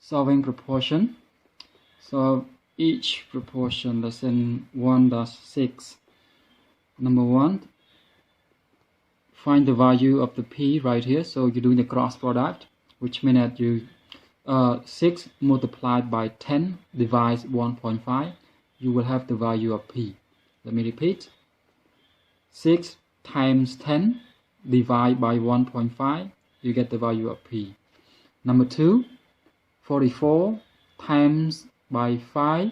Solving proportion. So each proportion, lesson 1-6. Number 1, find the value of the p right here. So you're doing the cross product, which means that you 6 multiplied by 10 divides 1.5. You will have the value of p. Let me repeat. 6 times 10 divided by 1.5. You get the value of p. Number 2, 44 times by 5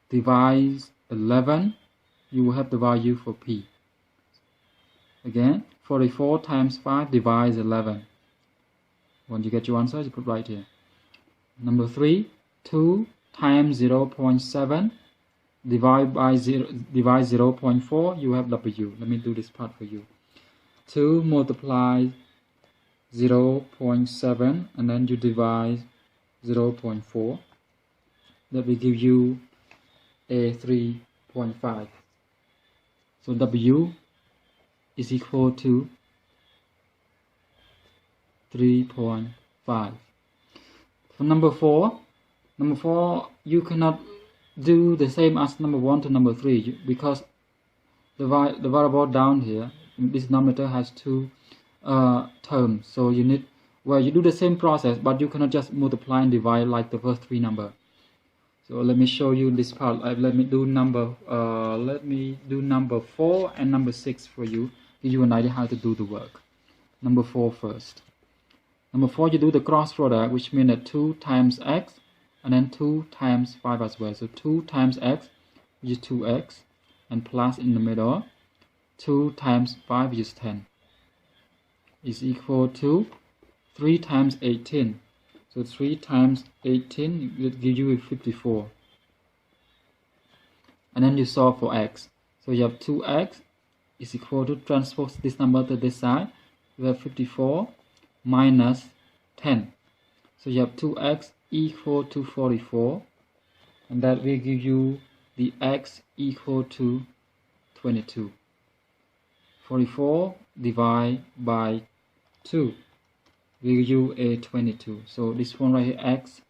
divides 11. You will have the value for p. Again, 44 times 5 divides 11. When you get your answer, you put right here. Number 3, 2 times 0.7 divide by 0.4. You have w. Let me do this part for you. 2 multiply 0.7 and then you divide 0.4. That will give you a 3.5. So w is equal to 3.5. For number 4, you cannot do the same as number 1 to number 3 because the variable down here, this denominator has 2 terms. So you need, well, you do the same process, but you cannot just multiply and divide like the first 3 numbers. So let me show you this part. Let me do number 4 and number 6 for you. Give you an idea how to do the work. Number 4 first. Number 4, you do the cross product, which means that 2 times x and then 2 times 5 as well. So 2 times x, which is 2x, and plus in the middle. 2 times 5, which is 10, is equal to 3 times 18. So 3 times 18 will give you 54. And then you solve for x. So you have 2x is equal to, transpose this number to this side. You have 54 minus 10. So you have 2x equal to 44. And that will give you the x equal to 22. 44 divided by 2 will give you a 22. So this one right here, x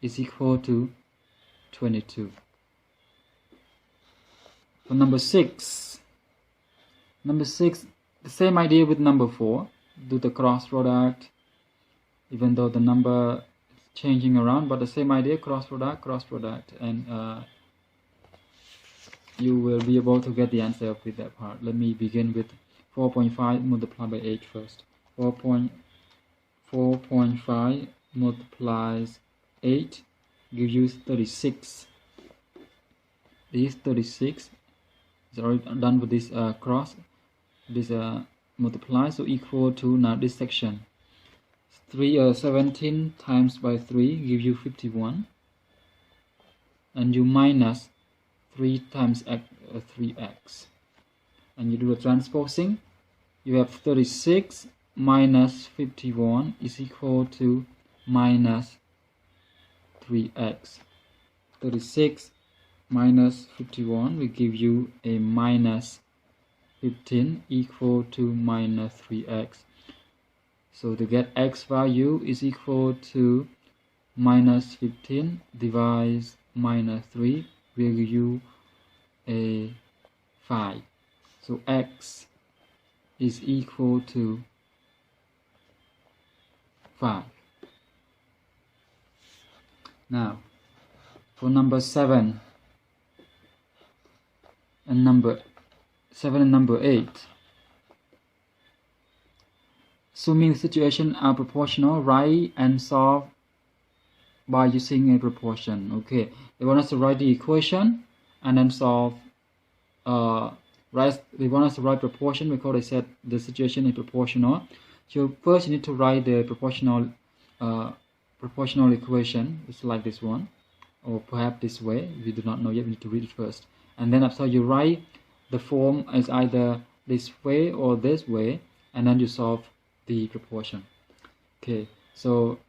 is equal to 22. For number 6, the same idea with number 4. Do the cross product, even though the number is changing around, but the same idea, cross product, and you will be able to get the answer with that part. Let me begin with 4.5 multiplied by 8 first. 4.5 multiplies 8 gives you 36. This 36 is already done with this cross, this multiply, so equal to, now this section, 17 times by 3 gives you 51, and you minus 3 times x, 3x, and you do the transposing. You have 36 minus 51 is equal to minus 3x. 36 minus 51 will give you a minus 15 equal to minus 3x. So to get x value is equal to minus 15 divides minus 3 will give you a 5. So x is equal to 5. Now for number 7 and number 8, assuming the situation are proportional, write and solve by using a proportion. Okay, they want us to write the equation and then solve. They want us to write proportion because they said the situation is proportional. So first you need to write the proportional equation. It's like this one, or perhaps this way. If you do not know yet, you need to read it first. And then after you write the form is either this way or this way, and then you solve the proportion. Okay, so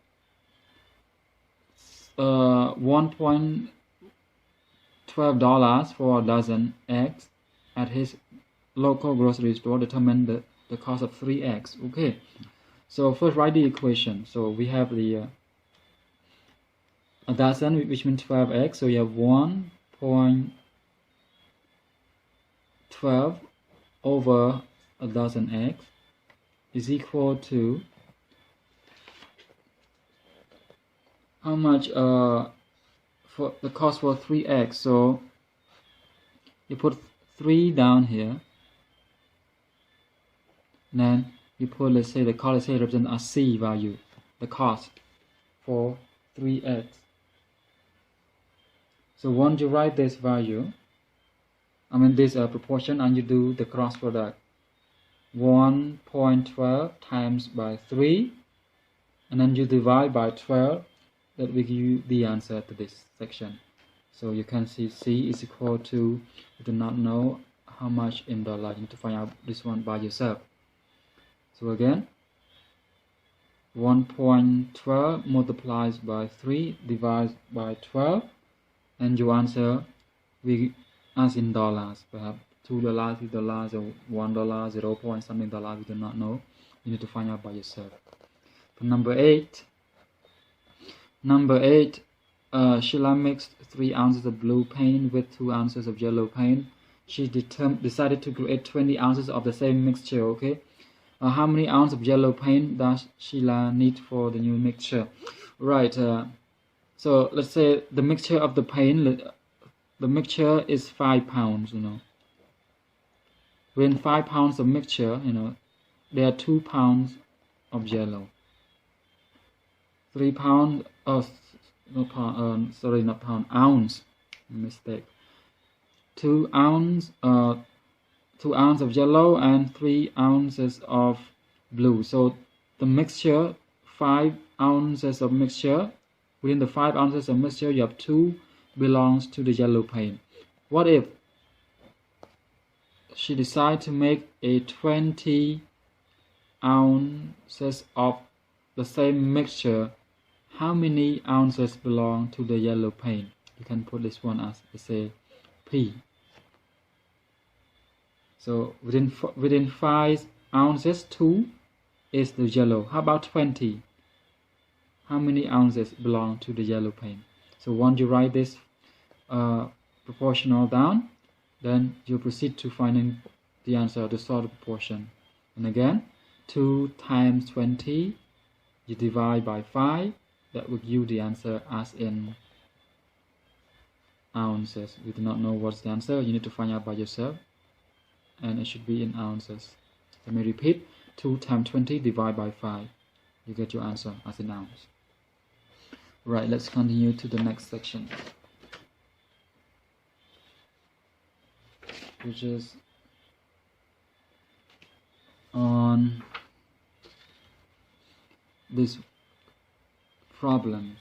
$1.12 for a dozen eggs at his local grocery store determine the cost of 3 eggs. Okay, so first write the equation. So we have the a dozen, which means 12x. So you have 1.12 over a dozen x is equal to how much for the cost for 3x. So you put 3 down here, and then you put, let's say the cost, let's say represent a c value, the cost for 3x. So once you write this value, this proportion, and you do the cross product, 1.12 times by 3, and then you divide by 12, that will give you the answer to this section. So you can see C is equal to, you do not know how much in dollar, you need to find out this one by yourself. So again, 1.12 multiplies by 3 divides by 12, and your answer we as in dollars, perhaps $2, $3, or $1, 0 point something dollars, we do not know. You need to find out by yourself. For number 8, Sheila mixed 3 ounces of blue paint with 2 ounces of yellow paint. She decided to create 20 ounces of the same mixture. Okay, how many ounces of yellow paint does Sheila need for the new mixture? Right. So let's say the mixture of the paint, the mixture is 5 pounds. When 5 pounds of mixture, there are 2 pounds of yellow. 3 pounds. Ounce. Mistake. 2 ounces of yellow and 3 ounces of blue. So the mixture, 5 ounces of mixture. Within the 5 ounces of mixture, you have 2 belongs to the yellow paint. What if she decides to make a 20 ounces of the same mixture? How many ounces belong to the yellow paint? You can put this one as, let's say, P. So within 5 ounces, 2 is the yellow. How about 20? How many ounces belong to the yellow paint? So once you write this proportional down, then you proceed to finding the answer, to solve the proportion. And again, 2 times 20, you divide by 5, that will give you the answer as in ounces. We do not know what's the answer, you need to find out by yourself, and it should be in ounces. Let me repeat, 2 times 20 divided by 5, you get your answer as in ounce. Right, let's continue to the next section, which is on this problems.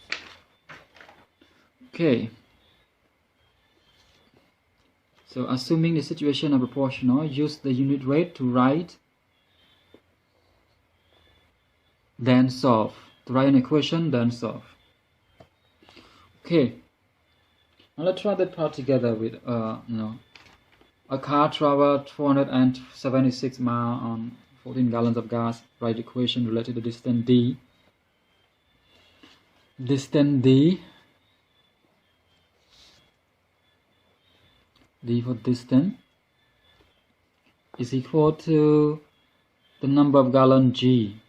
Okay, so assuming the situation are proportional, use the unit rate to write, then solve. To write an equation, then solve. Okay, now let's try that part together with a car traveled 476 miles on 14 gallons of gas. Write equation related to distance D. Distance D for distance is equal to the number of gallon G.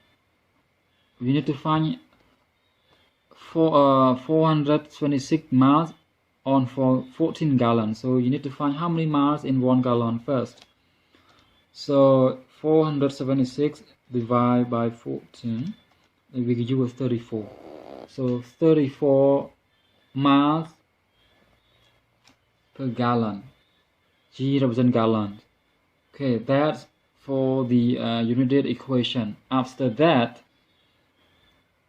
We need to find 426 miles on for 14 gallons. So you need to find how many miles in 1 gallon first. So 476 divided by 14, it will give you a 34. So 34 miles per gallon. G represents gallons. Okay, that's for the unit equation. After that,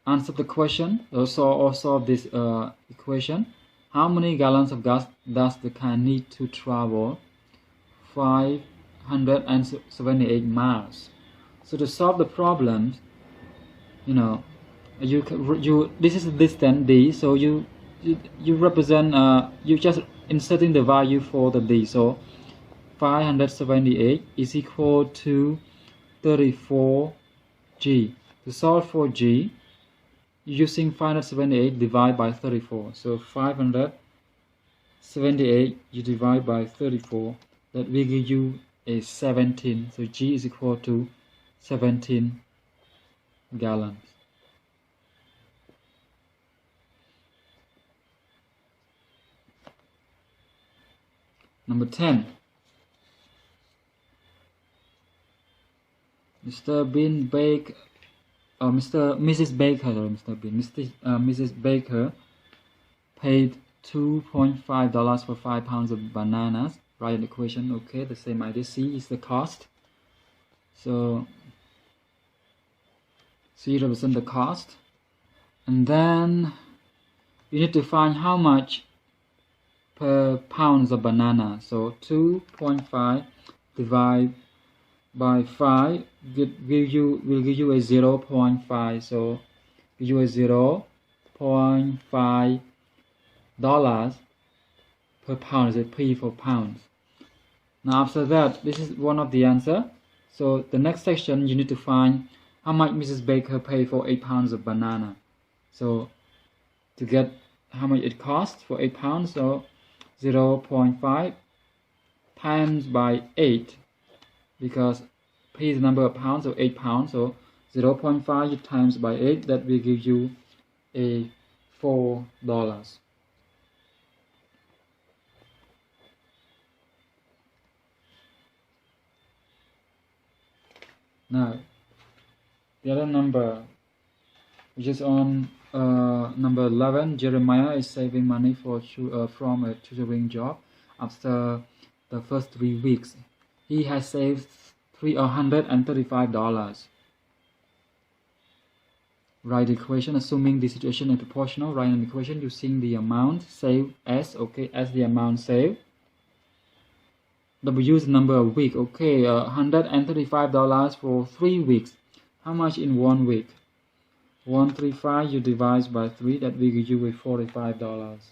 answer the question, also solve this equation. How many gallons of gas does the car need to travel 578 miles? So to solve the problem, this is the distance D. So you represent you just inserting the value for the D. So 578 is equal to 34 G. To solve for G, using 578 divide by 34. So 578 you divide by 34, that will give you a 17. So G is equal to 17 gallons. Number 10. Mrs. Baker paid $2.5 for 5 pounds of bananas. Write an equation. Okay, the same idea. C is the cost. So C represents the cost. And then you need to find how much per pounds of banana. So 2.5 divided by 5 will give you a 0.5. So give you a 0.5 dollars per pound. Is a P for pounds. Now after that, this is one of the answer. So the next section you need to find how much Mrs. Baker paid for 8 pounds of banana. So to get how much it costs for 8 pounds, so 0.5 times by 8, because P is the number of pounds, so 8 pounds, so 0.5 times by 8, that will give you a $4. Now the other number, which is on number 11, Jeremiah is saving money for from a tutoring job. After the first 3 weeks, he has saved $335. Write the equation. Assuming the situation is proportional, write an equation using the amount saved as, okay, as the amount saved. W is the number of week. Okay, $135 for 3 weeks. How much in 1 week? 135 you divide by 3, that will give you a $45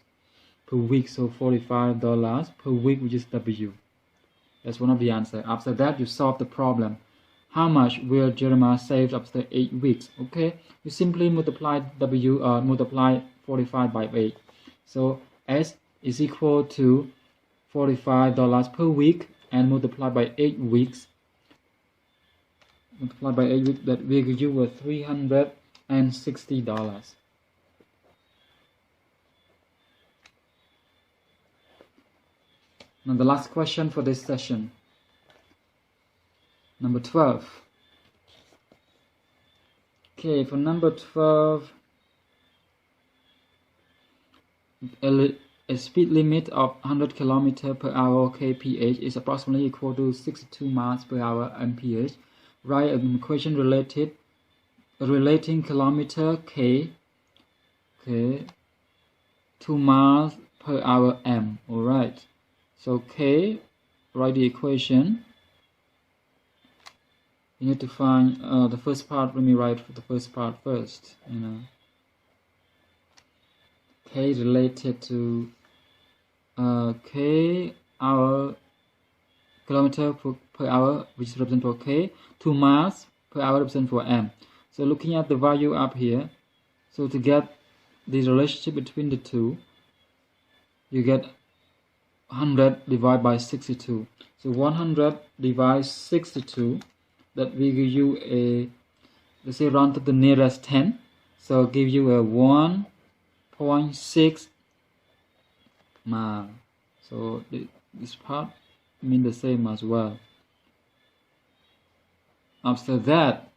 per week. So $45 per week, which is W. That's one of the answers. After that, you solve the problem. How much will Jeremiah save after 8 weeks? Okay, you simply multiply W, multiply 45 by 8. So S is equal to $45 per week and multiply by 8 weeks. Multiply by 8 weeks, that will give you a $360. Now the last question for this session. Number 12. Okay, for number 12, a speed limit of 100 km per hour kph is approximately equal to 62 miles per hour mph. Write an equation relating kilometer k, 2 miles per hour m. Alright, so k, write the equation. You need to find the first part. Let me write the first part first. K related to k hour kilometer per hour, which represents for k. 2 miles per hour represents for m. So looking at the value up here, so to get the relationship between the two, you get 100 divided by 62. So 100 divided 62, that will give you a, let's say, round to the nearest 10. So give you a 1.6 mile. So this part means the same as well. After that,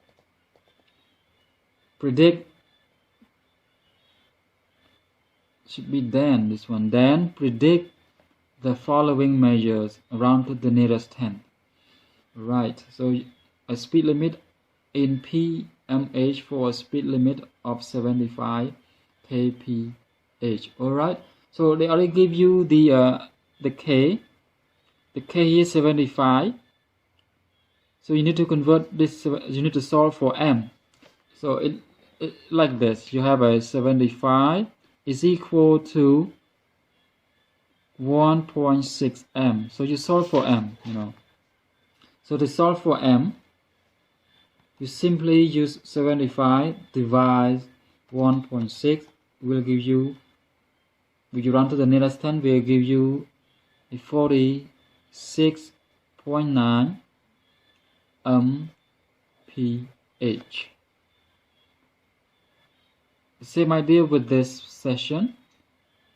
predict, should be then, this one, then predict the following measures around to the nearest 10. Right, so a speed limit in pmh for a speed limit of 75 kph. Alright, so they already give you the k. The k here is 75. So you need to convert this, you need to solve for m. So it like this, you have a 75 is equal to 1.6 m. So you solve for m, So to solve for m, you simply use 75 divided 1.6 will give you, if you run to the nearest 10, will give you a 46.9 mph. Same idea with this session.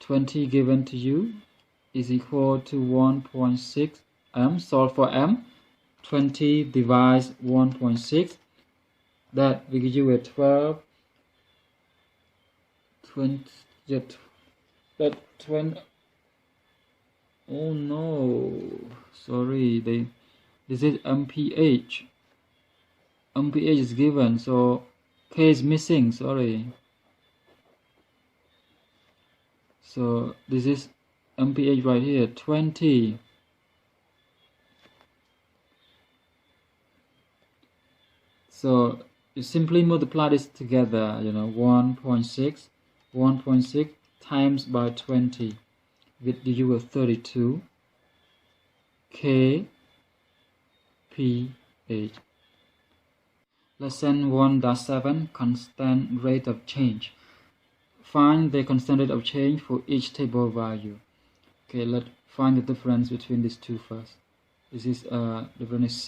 20 given to you is equal to 1.6 m. Solve for m. 20 divides 1.6. That will give you a 12. 20. Oh no, sorry. This is mph. mph is given, so k is missing. Sorry. So this is mph right here, 20. So you simply multiply this together, 1.6 times by 20 will give you a 32 kph. Lesson 1-7, constant rate of change. Find the constant rate of change for each table value. Okay, let's find the difference between these two first. This is difference is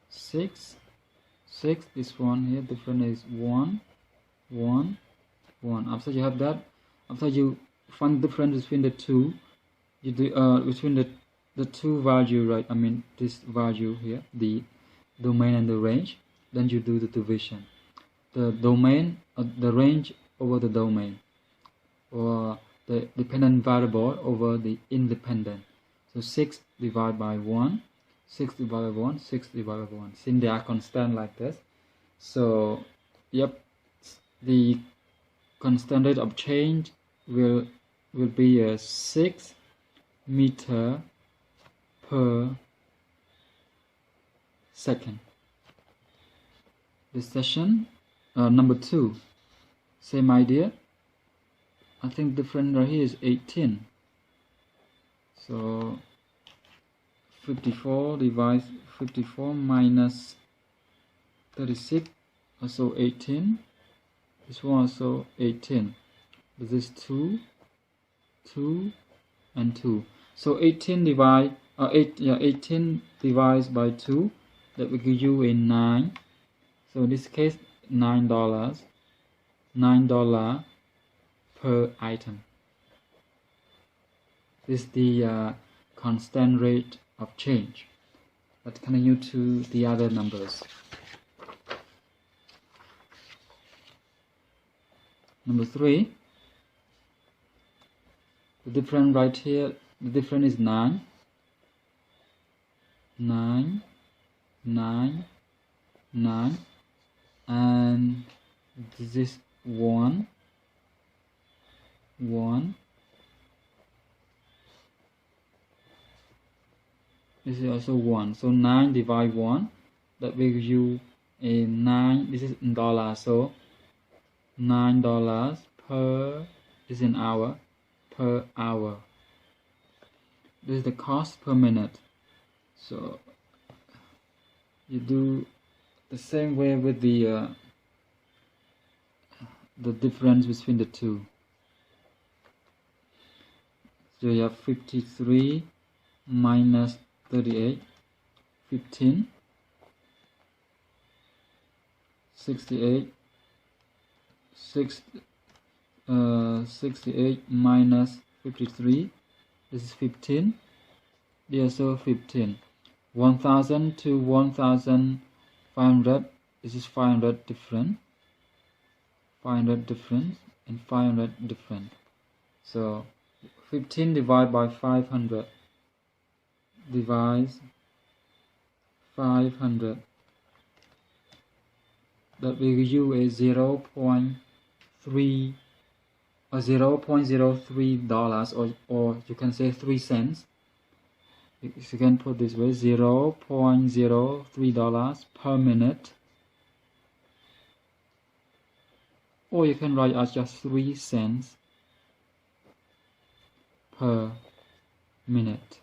6. This one here, difference is 1. After you have that, after you find the difference between the two, you do between the two value, right? I mean this value here, the domain and the range. Then you do the division. The domain, the range over the domain, or the dependent variable over the independent. So 6 divided by 1, 6 divided by 1, 6 divided by 1. Since they are constant like this, so yep, the constant rate of change will be a 6 meter per second. This session number 2, same idea. I think difference right here is 18. So 54 divides 54 minus 36, also 18. This one also 18. This is 2, and 2. So 18 divides by 2. That will give you a 9. So in this case, $9 per item. This is the constant rate of change. Let's continue to the other numbers. Number 3. The difference right here, the difference is 9, and this is 1. This is also 1. So 9 divide 1, that will give you a 9. This is in dollars, so $9 per, is in hour, per hour. This is the cost per minute. So you do the same way with the difference between the two. So you have 53 minus 38, 15, 68, 68 minus 53, this is 15, this is also 15. 1000 to 1500, this is 500 different, 500 different, and 500 different. So 15 divided by 500 divides 500. That will give you a 0.3 or $0.03, or you can say 3 cents. If you can put this way, $0.03 per minute, or you can write as just 3 cents per minute.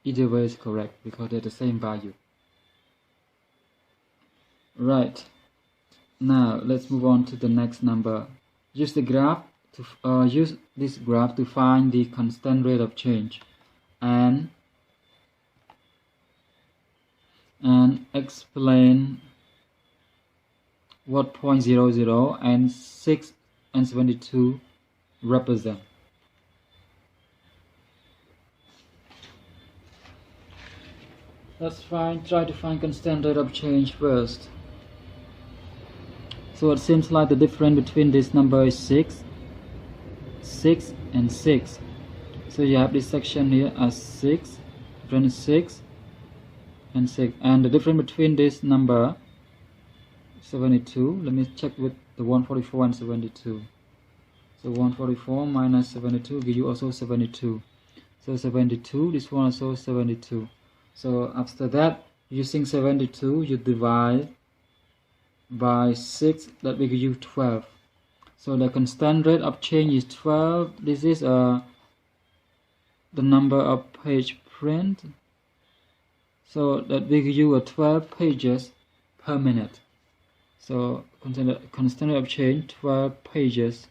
Either way is correct because they're the same value. Right. Now let's move on to the next number. Use this graph to find the constant rate of change and explain what 0.00 and 6 and 72 represent. Let's try to find constant rate of change first. So it seems like the difference between this number is 6, and 6. So you have this section here as 6, different is 6 and 6, and the difference between this number 72. Let me check with the 144 and 72. So 144 minus 72 give you also 72. So 72, this one also 72. So after that, using 72, you divide by 6, that will give you 12. So the constant rate of change is 12. This is the number of page print. So that will give you 12 pages per minute. So constant rate of change 12 pages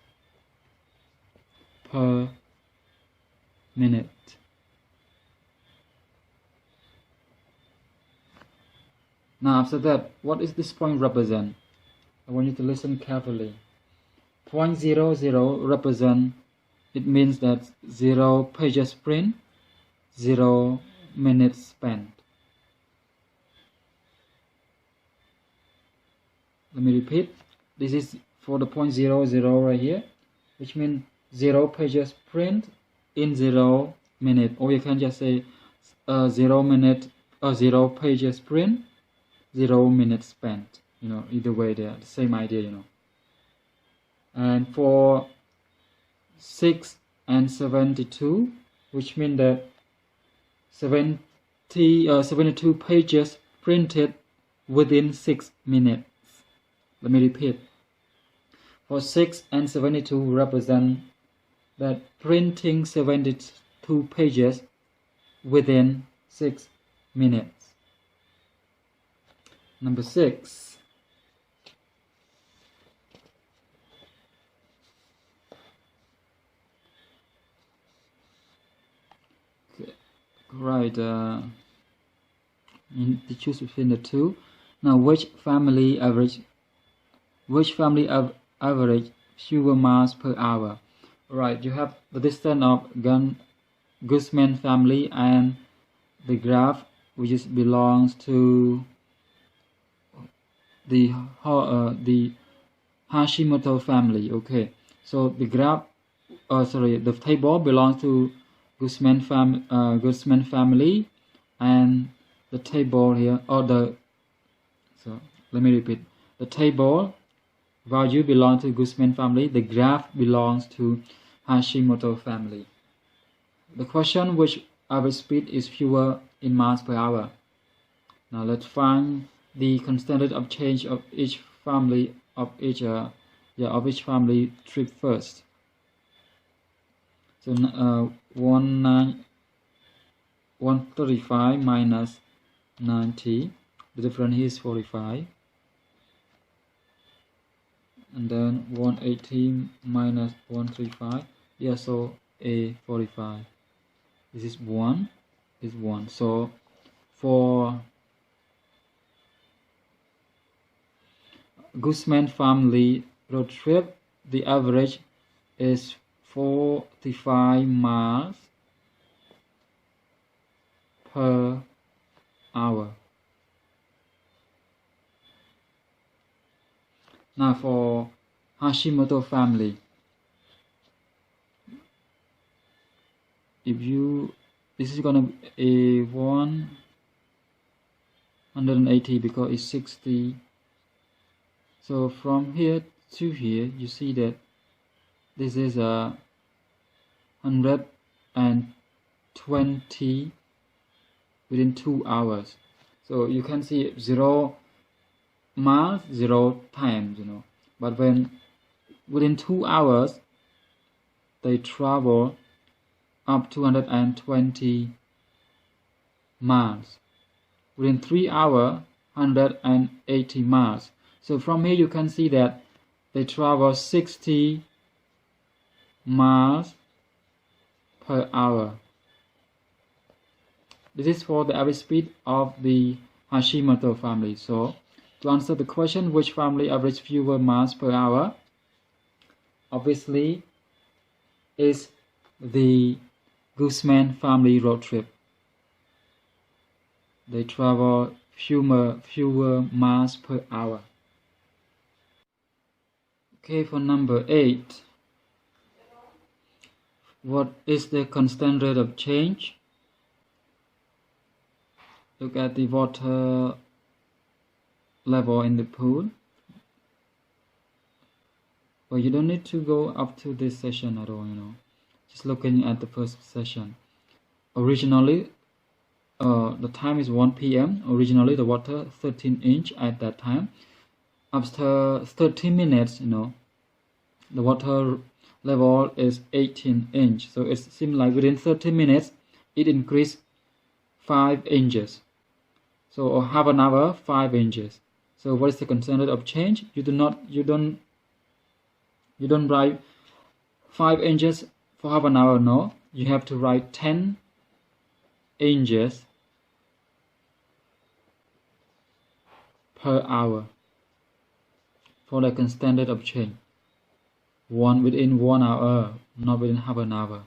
per minute. Now after that, what is this point represent? I want you to listen carefully. 0.00 represent, it means that 0 pages print, 0 minutes spent. Let me repeat. This is for the 0.00 right here, which means 0 pages print in 0 minute, or you can just say 0 minute or 0 pages print, 0 minutes spent. You know, either way, they're the same idea, you know. And for 6 and 72, which means that 72 pages printed within 6 minutes. Let me repeat. For 6 and 72 represent that printing 72 pages within 6 minutes. Number 6. Right, you need to choose between the two. Now, which family average fewer miles per hour? Right, you have the distance of Guzman family and the graph which is belongs to the Hashimoto family. Okay, so the graph, the table belongs to Guzman family, and the table here, let me repeat. The table value belongs to Guzman family. The graph belongs to Hashimoto family. The question, which average speed is fewer in miles per hour? Now let's find the constant rate of change of each family each family trip first. So 135 minus 90, the difference here is 45, and then 180 minus 135, so a 45. This is 1, so for Guzman family road trip, the average is 45 miles per hour. Now for Hashimoto family, this is gonna be a 180 because it's 60. So from here to here, you see that this is 120 within 2 hours. So you can see 0 miles, 0 times, but when within 2 hours they travel up 220 miles. Within 3 hours, 180 miles. So from here you can see that they travel 60 miles per hour. This is for the average speed of the Hashimoto family. So to answer the question, which family average fewer miles per hour, obviously is the Guzman family road trip. They travel fewer miles per hour. Okay, for number 8, what is the constant rate of change? Look at the water level in the pool. Well, you don't need to go up to this session at all, just looking at the first session. Originally, the time is 1 p.m. Originally, the water 13 inch at that time. After 30 minutes, the water level is 18 inch. So it seems like within 30 minutes, it increased 5 inches. So or half an hour, 5 inches. So what is the constant rate of change? You don't write 5 inches for half an hour. No, you have to write 10 inches per hour for the constant rate of change. Within 1 hour, not within half an hour.